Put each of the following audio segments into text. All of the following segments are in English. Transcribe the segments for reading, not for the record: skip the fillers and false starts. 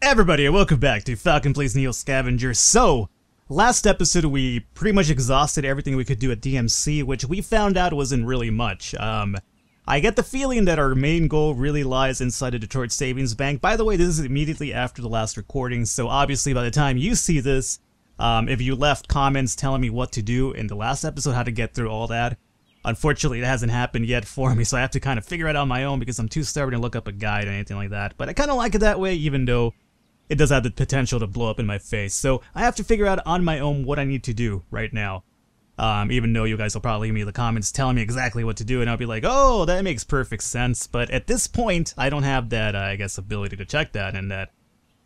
Everybody, and welcome back to Falcon plays NEO Scavenger. So, last episode we pretty much exhausted everything we could do at DMC, which we found out wasn't really much. I get the feeling that our main goal really lies inside the Detroit Savings Bank. By the way, this is immediately after the last recording, so obviously by the time you see this, if you left comments telling me what to do in the last episode, how to get through all that, unfortunately it hasn't happened yet for me, so I have to kind of figure it out on my own because I'm too stubborn to look up a guide or anything like that. But I kind of like it that way, even though it does have the potential to blow up in my face. So I have to figure out on my own what I need to do right now. Even though you guys will probably leave me in the comments telling me exactly what to do, and I'll be like, oh, that makes perfect sense. But at this point, I don't have that, I guess, ability to check that and that,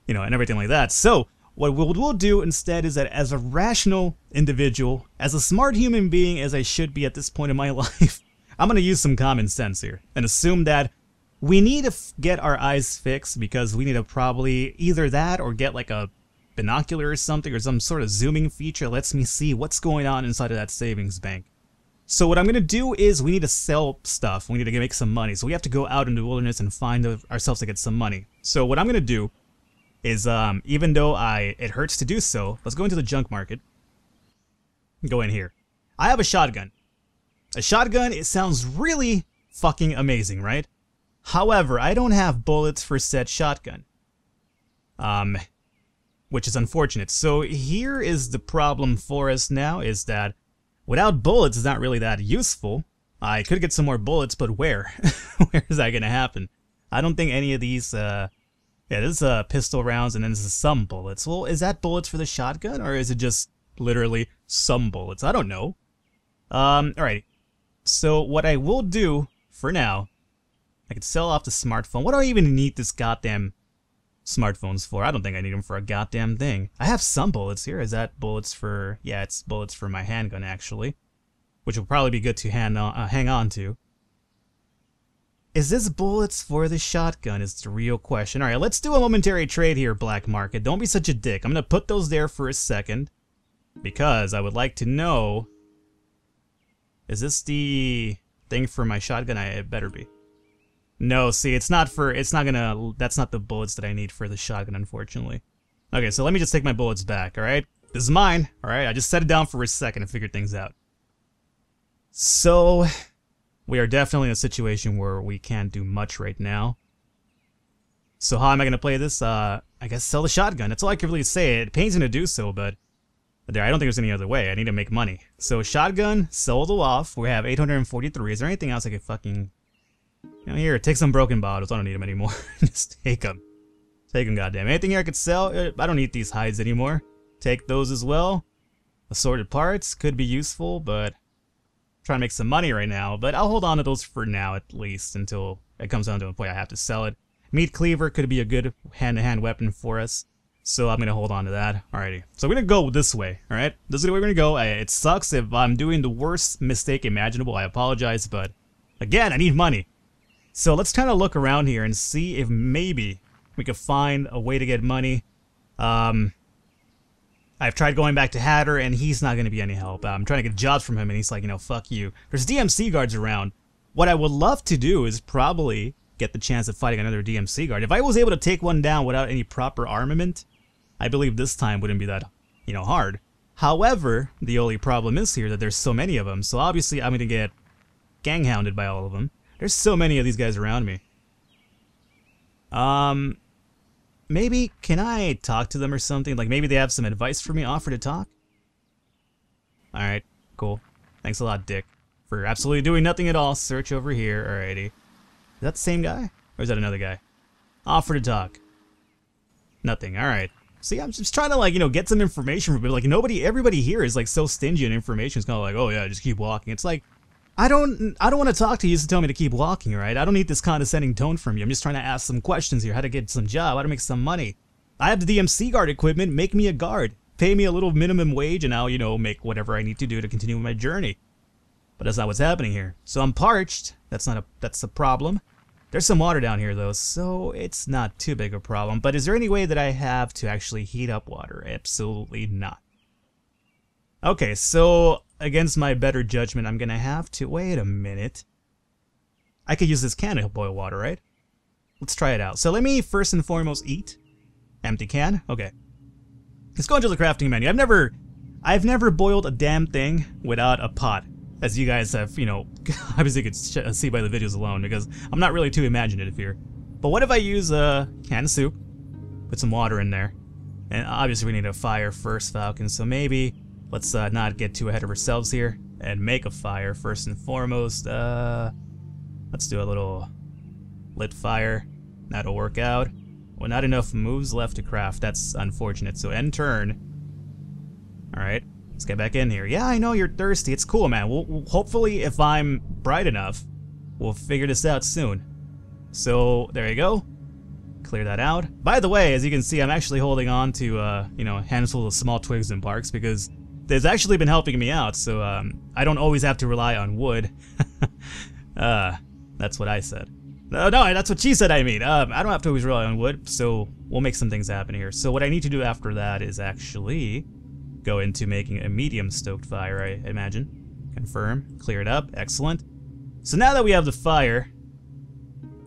you know, and everything like that. So what we'll do instead is that as a rational individual, as a smart human being as I should be at this point in my life, I'm going to use some common sense here and assume that we need to get our eyes fixed because we need to probably either that or get like a binocular or something or some sort of zooming feature that lets me see what's going on inside of that savings bank. So what I'm going to do is we need to sell stuff. We need to make some money. So we have to go out into the wilderness and find ourselves to get some money. So what I'm going to do is, even though it hurts to do so, let's go into the junk market. Go in here. I have a shotgun. A shotgun, it sounds really fucking amazing, right? However, I don't have bullets for said shotgun. Which is unfortunate. So here is the problem for us now, is that without bullets, it's not really that useful. I could get some more bullets, but where? Where is that gonna happen? I don't think any of these, yeah, this is pistol rounds and then this is some bullets. Well, is that bullets for the shotgun, or is it just literally some bullets? I don't know. Alright. So what I will do for now, I could sell off the smartphone. What do I even need this goddamn smartphones for? I don't think I need them for a goddamn thing. I have some bullets here. Is that bullets for... Yeah, it's bullets for my handgun, actually. Which will probably be good to hang on to. Is this bullets for the shotgun is the real question. Alright, let's do a momentary trade here, Black Market. Don't be such a dick. I'm gonna put those there for a second. Because I would like to know... Is this the thing for my shotgun? It better be. No, see, that's not the bullets that I need for the shotgun, unfortunately. Okay, so let me just take my bullets back, alright? This is mine, alright? I just set it down for a second and figured things out. So, we are definitely in a situation where we can't do much right now. So how am I going to play this? I guess sell the shotgun. That's all I can really say. It pains me to do so, but I don't think there's any other way. I need to make money. So shotgun, sold off. We have 843. Is there anything else I could fucking... You know, here, take some broken bottles. I don't need them anymore. Just take them. Take them, goddamn. Anything here I could sell? I don't need these hides anymore. Take those as well. Assorted parts could be useful, but I'm trying to make some money right now. But I'll hold on to those for now, at least, until it comes down to a point I have to sell it. Meat cleaver could be a good hand-to-hand weapon for us, so I'm gonna hold on to that. Alrighty. So we're gonna go this way. All right. This is the way we're gonna go. It sucks if I'm doing the worst mistake imaginable. I apologize, but again, I need money. So let's kind of look around here and see if maybe we could find a way to get money. I've tried going back to Hatter and he's not going to be any help. I'm trying to get jobs from him and he's like, you know, fuck you. There's DMC guards around. What I would love to do is probably get the chance of fighting another DMC guard. If I was able to take one down without any proper armament, I believe this time wouldn't be that, you know, hard. However, the only problem is here that there's so many of them. So obviously I'm going to get gang-hounded by all of them. There's so many of these guys around me. Maybe, can I talk to them or something? Like, maybe they have some advice for me, offer to talk? Alright, cool. Thanks a lot, Dick, for absolutely doing nothing at all. Search over here, alrighty. Is that the same guy? Or is that another guy? Offer to talk. Nothing, alright. See, I'm just trying to, like, you know, get some information from people. Like, everybody here is, like, so stingy in information. It's kind of like, oh yeah, just keep walking. It's like, I don't want to talk to you to tell me to keep walking, right? I don't need this condescending tone from you. I'm just trying to ask some questions here. How to get some job, how to make some money. I have the DMC guard equipment. Make me a guard. Pay me a little minimum wage and I'll, you know, make whatever I need to do to continue my journey. But that's not what's happening here. So I'm parched. That's a problem. There's some water down here though, so it's not too big a problem. But is there any way that I have to actually heat up water? Absolutely not. Okay, so against my better judgment, I'm gonna have to... Wait a minute. I could use this can to boil water, right? Let's try it out. So let me first and foremost eat. Empty can? Okay. Let's go into the crafting menu. I've never boiled a damn thing without a pot, as you guys have, you know, obviously you could see by the videos alone, because I'm not really too imaginative here. But what if I use a can of soup, put some water in there, and obviously we need a fire first, Falcon, so maybe let's not get too ahead of ourselves here and make a fire first and foremost. Let's do a little lit fire. That'll work out. Well, not enough moves left to craft. That's unfortunate. So end turn. Alright, let's get back in here. Yeah, I know you're thirsty. It's cool, man. We'll hopefully, if I'm bright enough, we'll figure this out soon. So, there you go. Clear that out. By the way, as you can see, I'm actually holding on to, you know, handfuls of small twigs and barks because it's actually been helping me out, so I don't always have to rely on wood. That's what I said. No, that's what she said, I mean. I don't have to always rely on wood, so we'll make some things happen here. So what I need to do after that is actually go into making a medium stoked fire, I imagine. Confirm. Clear it up. Excellent. So now that we have the fire,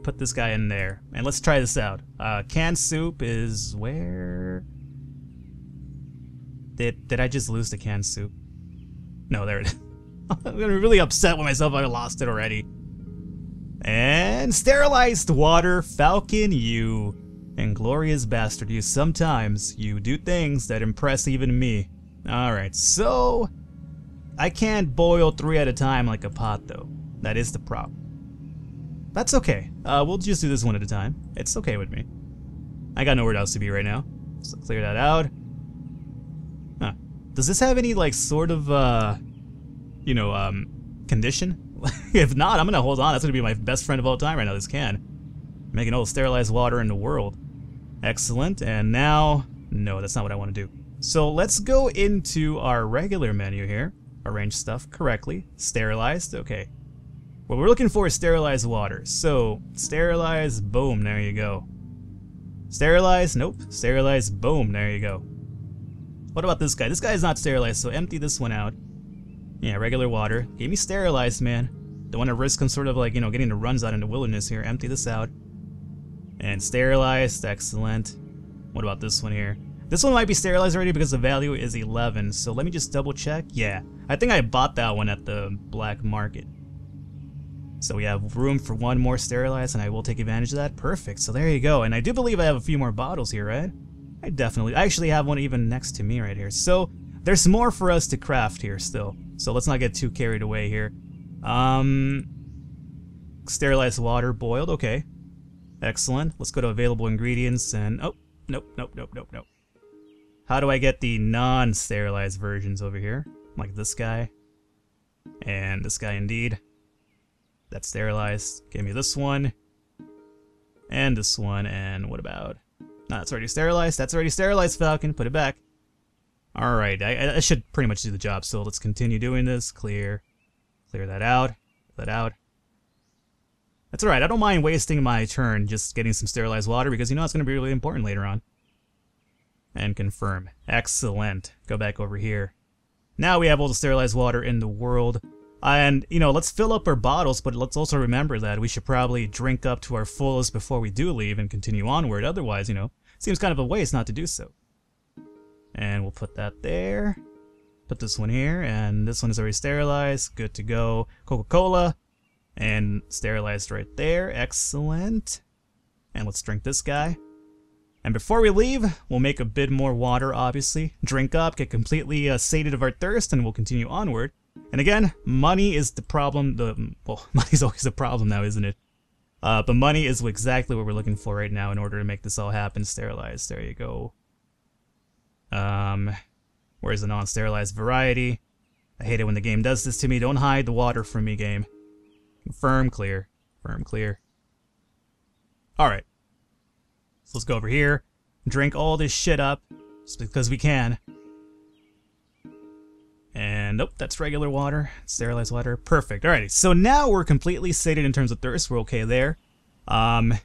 put this guy in there. And let's try this out. Canned soup is where? Did I just lose the canned soup? No, there it is. I'm gonna be really upset with myself if I lost it already. And sterilized water. Falcon, you inglorious bastard. You sometimes you do things that impress even me. Alright, so I can't boil 3 at a time like a pot though. That is the problem. That's okay. We'll just do this one at a time. It's okay with me. I got nowhere else to be right now. So clear that out. Huh. Does this have any like sort of you know, condition? If not, I'm gonna hold on. That's gonna be my best friend of all time right now, this can. Making all the sterilized water in the world. Excellent. And now, no, that's not what I want to do. So let's go into our regular menu here. Arrange stuff correctly. Sterilized, okay. What we're looking for is sterilized water. So, sterilize, boom, there you go. Sterilize, nope. Sterilize, boom, there you go. What about this guy? This guy is not sterilized, so empty this one out. Yeah, regular water. Give me sterilized, man. Don't want to risk some sort of like, you know, getting the runs out in the wilderness here. Empty this out. And sterilized, excellent. What about this one here? This one might be sterilized already because the value is 11. So let me just double check. Yeah, I think I bought that one at the black market. So we have room for one more sterilized, and I will take advantage of that. Perfect. So there you go. And I do believe I have a few more bottles here, right? I actually have one even next to me right here. So there's more for us to craft here still. So let's not get too carried away here. Sterilized water, boiled. Okay. Excellent. Let's go to available ingredients and oh, nope. How do I get the non-sterilized versions over here? Like this guy. And this guy indeed. That's sterilized. Give me this one. And this one. And what about? No, that's already sterilized. That's already sterilized, Falcon. Put it back. Alright, I should pretty much do the job. So let's continue doing this. Clear. Clear that out. That out. That's alright. I don't mind wasting my turn just getting some sterilized water because you know it's going to be really important later on. And confirm. Excellent. Go back over here. Now we have all the sterilized water in the world. And, you know, let's fill up our bottles, but let's also remember that we should probably drink up to our fullest before we do leave and continue onward. Otherwise, you know, seems kind of a waste not to do so. And we'll put that there. Put this one here, and this one is already sterilized. Good to go. Coca-Cola. And sterilized right there. Excellent. And let's drink this guy. And before we leave, we'll make a bit more water, obviously. Drink up, get completely sated of our thirst, and we'll continue onward. And again, money is the problem. Well, money's always a problem now, isn't it? But money is exactly what we're looking for right now in order to make this all happen. Sterilized. There you go. Where's the non-sterilized variety? I hate it when the game does this to me. Don't hide the water from me, game. Confirm, clear. Confirm, clear. Alright. So let's go over here. Drink all this shit up. Just because we can. And nope, that's regular water. Sterilized water. Perfect. Alrighty. So now we're completely sated in terms of thirst. We're okay there. And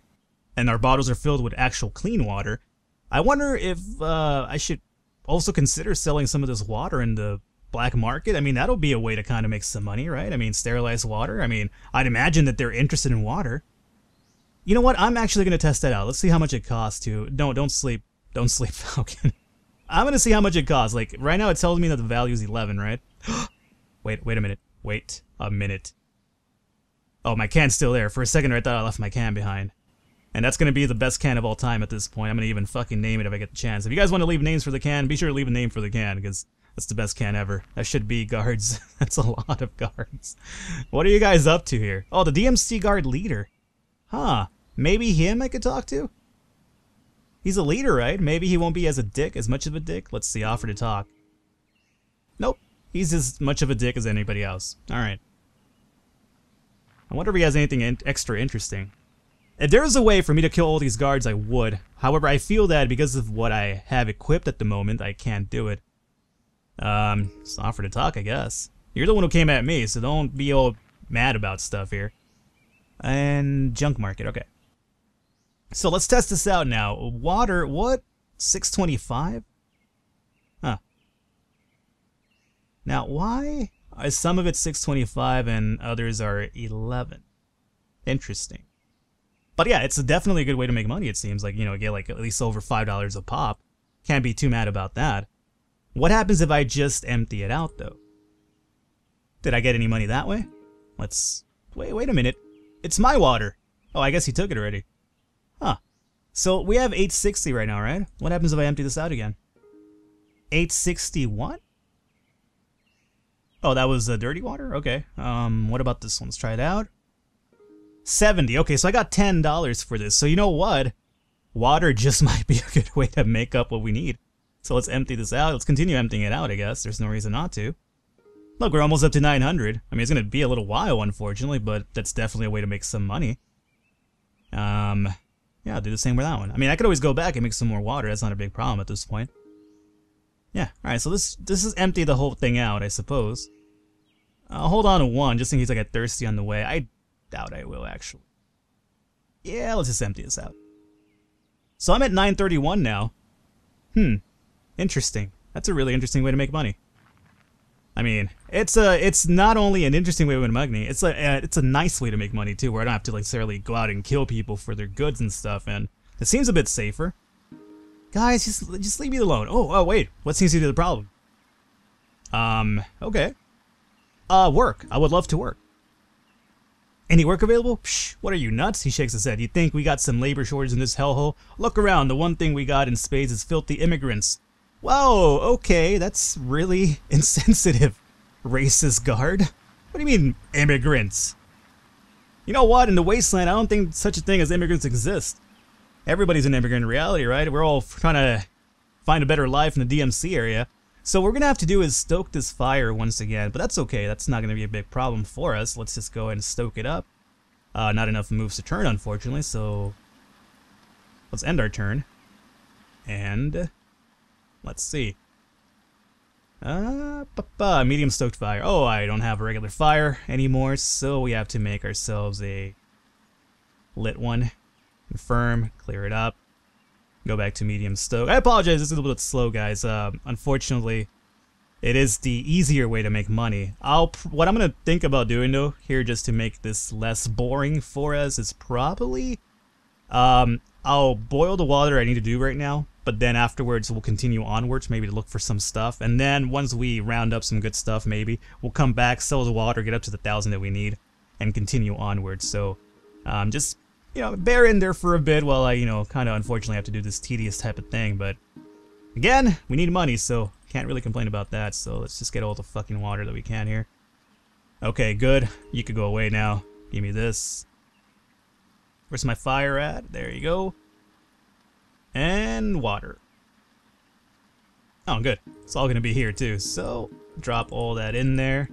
our bottles are filled with actual clean water. I wonder if I should also consider selling some of this water in the black market. I mean, that'll be a way to kind of make some money, right? I mean, sterilized water. I mean, I'd imagine that they're interested in water. You know what? I'm actually going to test that out. Let's see how much it costs to... No, don't sleep. Don't sleep, Falcon. I'm gonna see how much it costs. Like, right now it tells me that the value is 11, right? Wait a minute. Wait a minute. Oh, my can's still there. For a second I thought I left my can behind. And that's gonna be the best can of all time at this point. I'm gonna even fucking name it if I get the chance. If you guys want to leave names for the can, be sure to leave a name for the can, because that's the best can ever. That should be guards. That's a lot of guards. What are you guys up to here? Oh, the DMC guard leader. Huh. Maybe him I could talk to? He's a leader, right? Maybe he won't be as much of a dick. Let's see, offer to talk. Nope. He's as much of a dick as anybody else. Alright. I wonder if he has anything extra interesting. If there was a way for me to kill all these guards, I would. However, I feel that because of what I have equipped at the moment, I can't do it. Just offer to talk, I guess. You're the one who came at me, so don't be all mad about stuff here. And junk market, okay. So let's test this out now. Water, what? 625? Huh. Now, why is some of it 625 and others are 11? Interesting. But yeah, it's definitely a good way to make money, it seems. Like, you know, get like at least over $5 a pop. Can't be too mad about that. What happens if I just empty it out, though? Did I get any money that way? Let's... Wait a minute. It's my water. Oh, I guess he took it already. Huh. So we have 860 right now, right? What happens if I empty this out again? 861? Oh, that was dirty water? Okay. What about this one? Let's try it out. 70. Okay, so I got $10 for this. So you know what? Water just might be a good way to make up what we need. So let's empty this out. Let's continue emptying it out, I guess. There's no reason not to. Look, we're almost up to 900. I mean, it's going to be a little while, unfortunately, but that's definitely a way to make some money. Yeah, I'll do the same with that one. I mean, I could always go back and make some more water. That's not a big problem at this point. Yeah, alright, so this is empty the whole thing out, I suppose. I'll hold on to one, just in case I get thirsty on the way. I doubt I will, actually. Yeah, let's just empty this out. So I'm at 931 now. Interesting. That's a really interesting way to make money. I mean, it's not only an interesting way to make money, it's a nice way to make money too, where I don't have to necessarily go out and kill people for their goods and stuff, and it seems a bit safer. Guys, just leave me alone. Oh wait, what seems to be the problem? Okay. Work. I would love to work. Any work available? Psh, what are you, nuts? He shakes his head. You think we got some labor shortage in this hellhole? Look around. The one thing we got in spades is filthy immigrants. Whoa, okay, that's really insensitive, racist guard. What do you mean, immigrants? You know what, in the wasteland, I don't think such a thing as immigrants exist. Everybody's an immigrant in reality, right? We're all trying to find a better life in the DMC area. So what we're gonna have to do is stoke this fire once again, but that's okay, that's not gonna be a big problem for us. Let's just go ahead and stoke it up. Not enough moves to turn, unfortunately, so let's end our turn. And let's see. Medium stoked fire. Oh, I don't have a regular fire anymore, so we have to make ourselves a lit one. Confirm, clear it up. Go back to medium stoke. I apologize, this is a little bit slow, guys. Unfortunately, it is the easier way to make money. What I'm gonna think about doing though, here just to make this less boring for us, is probably I'll boil the water I need to do right now, but then afterwards we'll continue onwards, maybe to look for some stuff, and then once we round up some good stuff, maybe we'll come back, sell the water, get up to the 1,000 that we need, and continue onwards. So just, you know, bear in there for a bit while I, you know, kind of unfortunately have to do this tedious type of thing, but again, we need money, so can't really complain about that. So let's just get all the fucking water that we can here. Okay, good. You could go away now. Give me this. Where's my fire at? There you go. And water. Oh, good. It's all gonna be here too. So drop all that in there.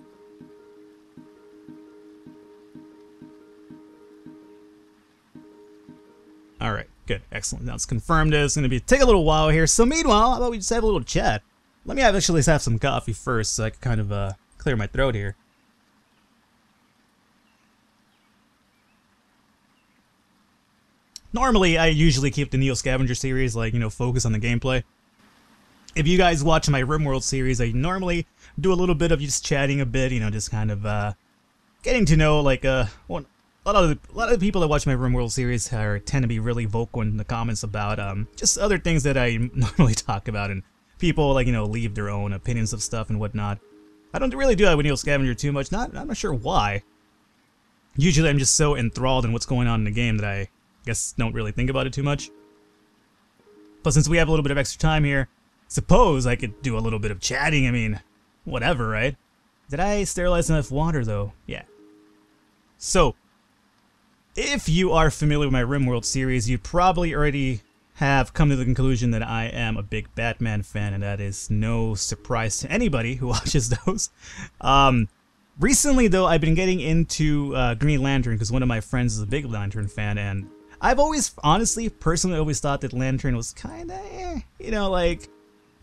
Alright, good. Excellent. Now it's confirmed it's gonna take a little while here. So meanwhile, how about we just have a little chat? Let me actually have some coffee first so I can kind of clear my throat here. Normally, I usually keep the NEO Scavenger series, like, you know, focus on the gameplay. If you guys watch my RimWorld series, I normally do a little bit of just chatting a bit, you know, just kind of, getting to know, like, well, a lot of the people that watch my RimWorld series tend to be really vocal in the comments about just other things that I normally talk about, and people like leave their own opinions of stuff and whatnot. I don't really do that with NEO Scavenger too much. I'm not sure why. Usually I'm just so enthralled in what's going on in the game that I guess don't really think about it too much. But since we have a little bit of extra time here, suppose I could do a little bit of chatting. I mean, whatever, right? Did I sterilize enough water though? Yeah. So, if you are familiar with my RimWorld series, you probably already have come to the conclusion that I am a big Batman fan, and that is no surprise to anybody who watches those. Recently, though, I've been getting into Green Lantern because one of my friends is a big Lantern fan, and I've always, honestly, personally, always thought that Lantern was kind of, like,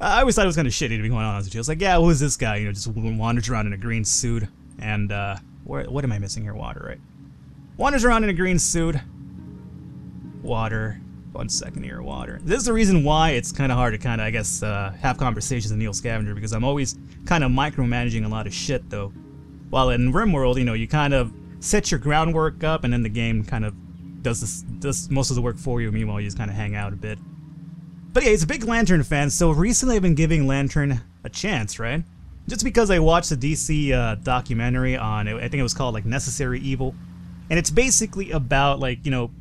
I always thought it was kind of shitty, to be quite honest with you. I was like, yeah, who's this guy? Just wanders around in a green suit, and, what am I missing here? Water, right? Wanders around in a green suit. Water. 1 second here, water. This is the reason why it's kind of hard to I guess, have conversations in NEO Scavenger, because I'm always kind of micromanaging a lot of shit, though. While in RimWorld, you kind of set your groundwork up, and then the game kind of does most of the work for you. Meanwhile, you just kind of hang out a bit. But yeah, he's a big Lantern fan, so recently I've been giving Lantern a chance, right? Just because I watched the DC documentary on, I think it was called, like, Necessary Evil. And it's basically about, like,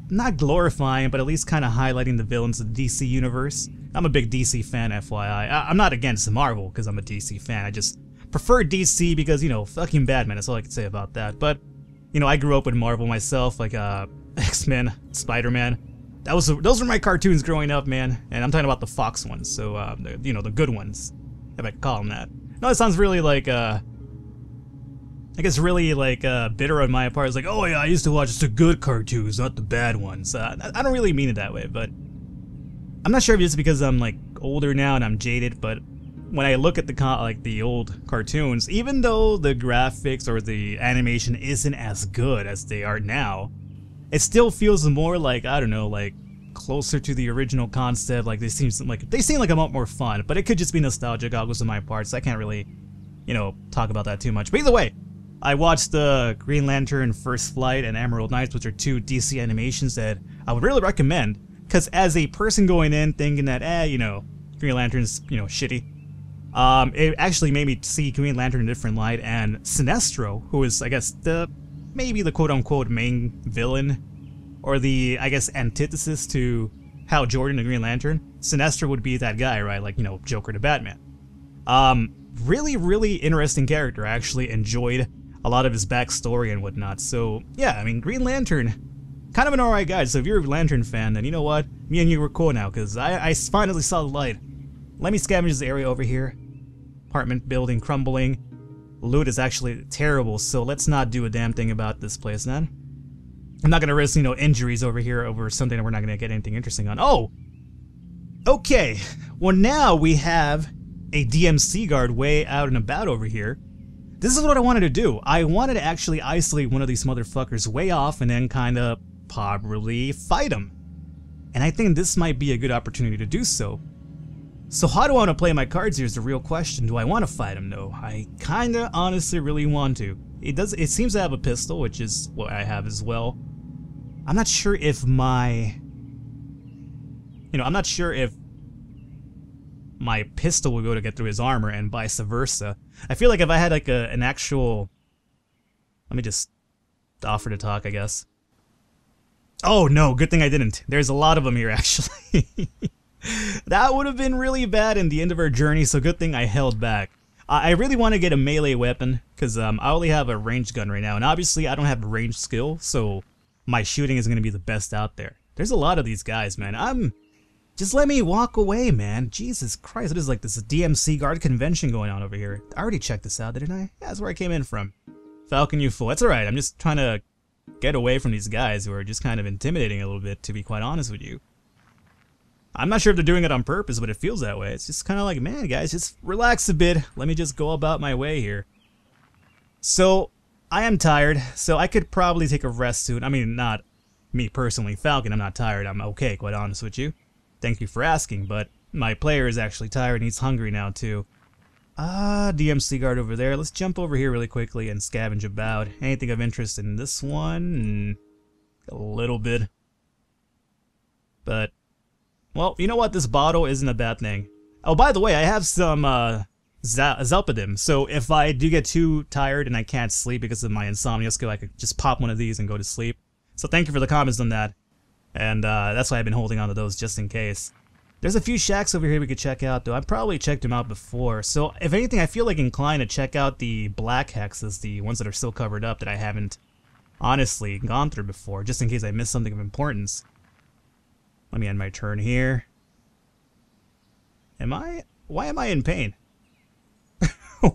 not glorifying, but at least kind of highlighting the villains of the DC universe. I'm a big DC fan, FYI. I'm not against Marvel, because I'm a DC fan. I just prefer DC because, fucking Batman. That's all I can say about that. But, I grew up with Marvel myself, like, X-Men, Spider-Man. Those were my cartoons growing up, man. And I'm talking about the Fox ones, so, the good ones, if I can call them that. No, it sounds really like, I guess really, like, bitter on my part. It's like, oh yeah, I used to watch the good cartoons, not the bad ones. I don't really mean it that way, but I'm not sure if it's because I'm, like, older now and I'm jaded, but when I look at the old cartoons, even though the graphics or the animation isn't as good as they are now, it still feels more like, I don't know, like, closer to the original concept. Like, they seem like a lot more fun, but it could just be nostalgia goggles on my part, so I can't really, talk about that too much. But either way, I watched the Green Lantern First Flight and Emerald Knights, which are two DC animations that I would really recommend, because as a person going in thinking that, Green Lantern's, shitty, it actually made me see Green Lantern in a different light, and Sinestro, who is, I guess, maybe the quote-unquote main villain, or the, I guess, antithesis to Hal Jordan, the Green Lantern. Sinestro would be that guy, right? Like, Joker to Batman. Really, really interesting character. I actually enjoyed a lot of his backstory and whatnot. So, yeah, I mean, Green Lantern, kind of an alright guy. So if you're a Lantern fan, then you know what? Me and you were cool now, because I finally saw the light. Let me scavenge this area over here. Apartment building crumbling. Loot is actually terrible, so let's not do a damn thing about this place, then. I'm not gonna risk, injuries over here over something that we're not gonna get anything interesting on. Oh! Okay, well now we have a DMC guard way out and about over here. This is what I wanted to do. I wanted to actually isolate one of these motherfuckers way off and then kinda probably fight him. And I think this might be a good opportunity to do so. So how do I want to play my cards here is the real question. Do I want to fight him though? I kinda honestly really want to. It seems to have a pistol, which is what I have as well. I'm not sure if my pistol will go to get through his armor and vice versa. I feel like if I had like an actual, let me just offer to talk, I guess. Oh no, good thing I didn't. There's a lot of them here actually. That would have been really bad in the end of our journey, so good thing I held back. I really want to get a melee weapon, because I only have a ranged gun right now, and obviously I don't have ranged skill, so my shooting is going to be the best out there. There's a lot of these guys, man. Just let me walk away, man. Jesus Christ, it is like this DMC guard convention going on over here. I already checked this out, didn't I? Yeah, that's where I came in from. Falcon, you fool. That's alright, I'm just trying to get away from these guys who are just kind of intimidating a little bit, to be quite honest with you. I'm not sure if they're doing it on purpose, but it feels that way. It's just kind of like, man, guys, just relax a bit. Let me just go about my way here. So, I am tired, so I could probably take a rest soon. I mean, not me personally, Falcon, I'm not tired. I'm okay, quite honest with you. Thank you for asking, but my player is actually tired and he's hungry now, too. DMC guard over there. Let's jump over here really quickly and scavenge about. Anything of interest in this one? A little bit. But, well, you know what? This bottle isn't a bad thing. Oh, by the way, I have some Zelpadim, so if I do get too tired and I can't sleep because of my insomnia skill, I could just pop one of these and go to sleep. So thank you for the comments on that. And that's why I've been holding on to those just in case. There's a few shacks over here we could check out, though. I've probably checked them out before. So if anything, I feel like inclined to check out the black hexes, the ones that are still covered up that I haven't honestly gone through before, just in case I missed something of importance. Let me end my turn here. Why am I in pain?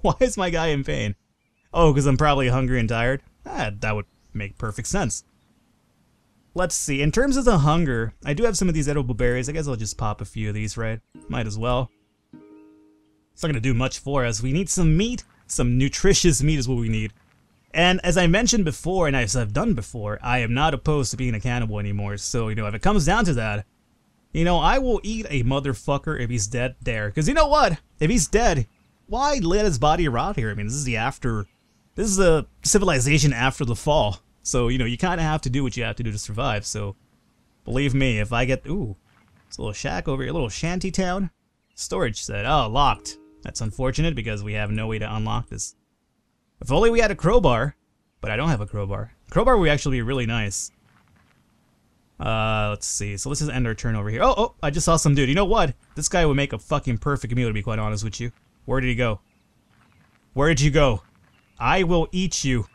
Why is my guy in pain? Oh, because I'm probably hungry and tired? That would make perfect sense. Let's see, in terms of the hunger, I do have some of these edible berries. I guess I'll just pop a few of these, right? Might as well. It's not going to do much for us. We need some meat. Some nutritious meat is what we need. And as I mentioned before, and as I've done before, I am not opposed to being a cannibal anymore. So, you know, if it comes down to that, you know, I will eat a motherfucker if he's dead there. Because you know what? If he's dead, why let his body rot here? I mean, this is a civilization after the fall. So, you know, you kind of have to do what you have to do to survive. So, believe me, if I get... Ooh, it's a little shack over here, a little shanty town. Storage set. Oh, locked. That's unfortunate because we have no way to unlock this. If only we had a crowbar. But I don't have a crowbar. Crowbar would actually be really nice. Let's see. So let's just end our turn over here. Oh, I just saw some dude. You know what? This guy would make a fucking perfect meal, to be quite honest with you. Where did he go? Where did you go? I will eat you.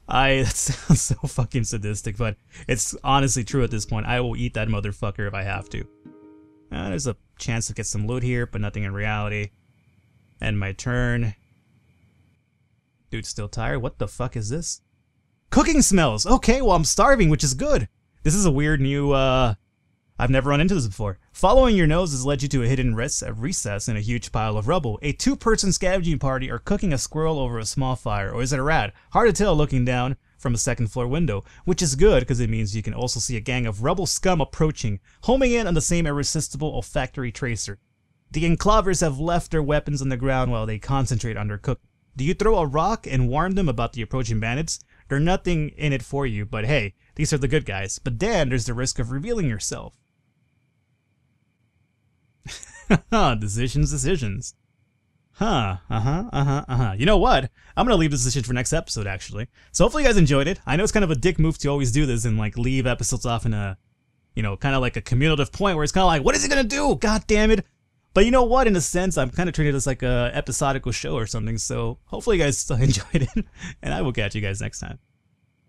That sounds so fucking sadistic, but it's honestly true at this point. I will eat that motherfucker if I have to. There's a chance to get some loot here, but nothing in reality. End my turn. Dude's still tired. What the fuck is this? Cooking smells! Okay, well I'm starving, which is good. This is a weird new, I've never run into this before. Following your nose has led you to a hidden recess in a huge pile of rubble. A two-person scavenging party are cooking a squirrel over a small fire, or is it a rat? Hard to tell looking down from a second-floor window, which is good because it means you can also see a gang of rubble scum approaching, homing in on the same irresistible olfactory tracer. The enclavers have left their weapons on the ground while they concentrate on their cooking. Do you throw a rock and warn them about the approaching bandits? There's nothing in it for you, but hey, these are the good guys. But then there's the risk of revealing yourself. Decisions. You know what? I'm gonna leave this decision for next episode, actually. So hopefully you guys enjoyed it. I know it's kind of a dick move to always do this and like leave episodes off in a, you know, kind of like a cumulative point where it's kind of like, what is he gonna do? God damn it. But you know what? In a sense, I'm kind of treating it as like a episodical show or something. So hopefully you guys enjoyed it, and I will catch you guys next time.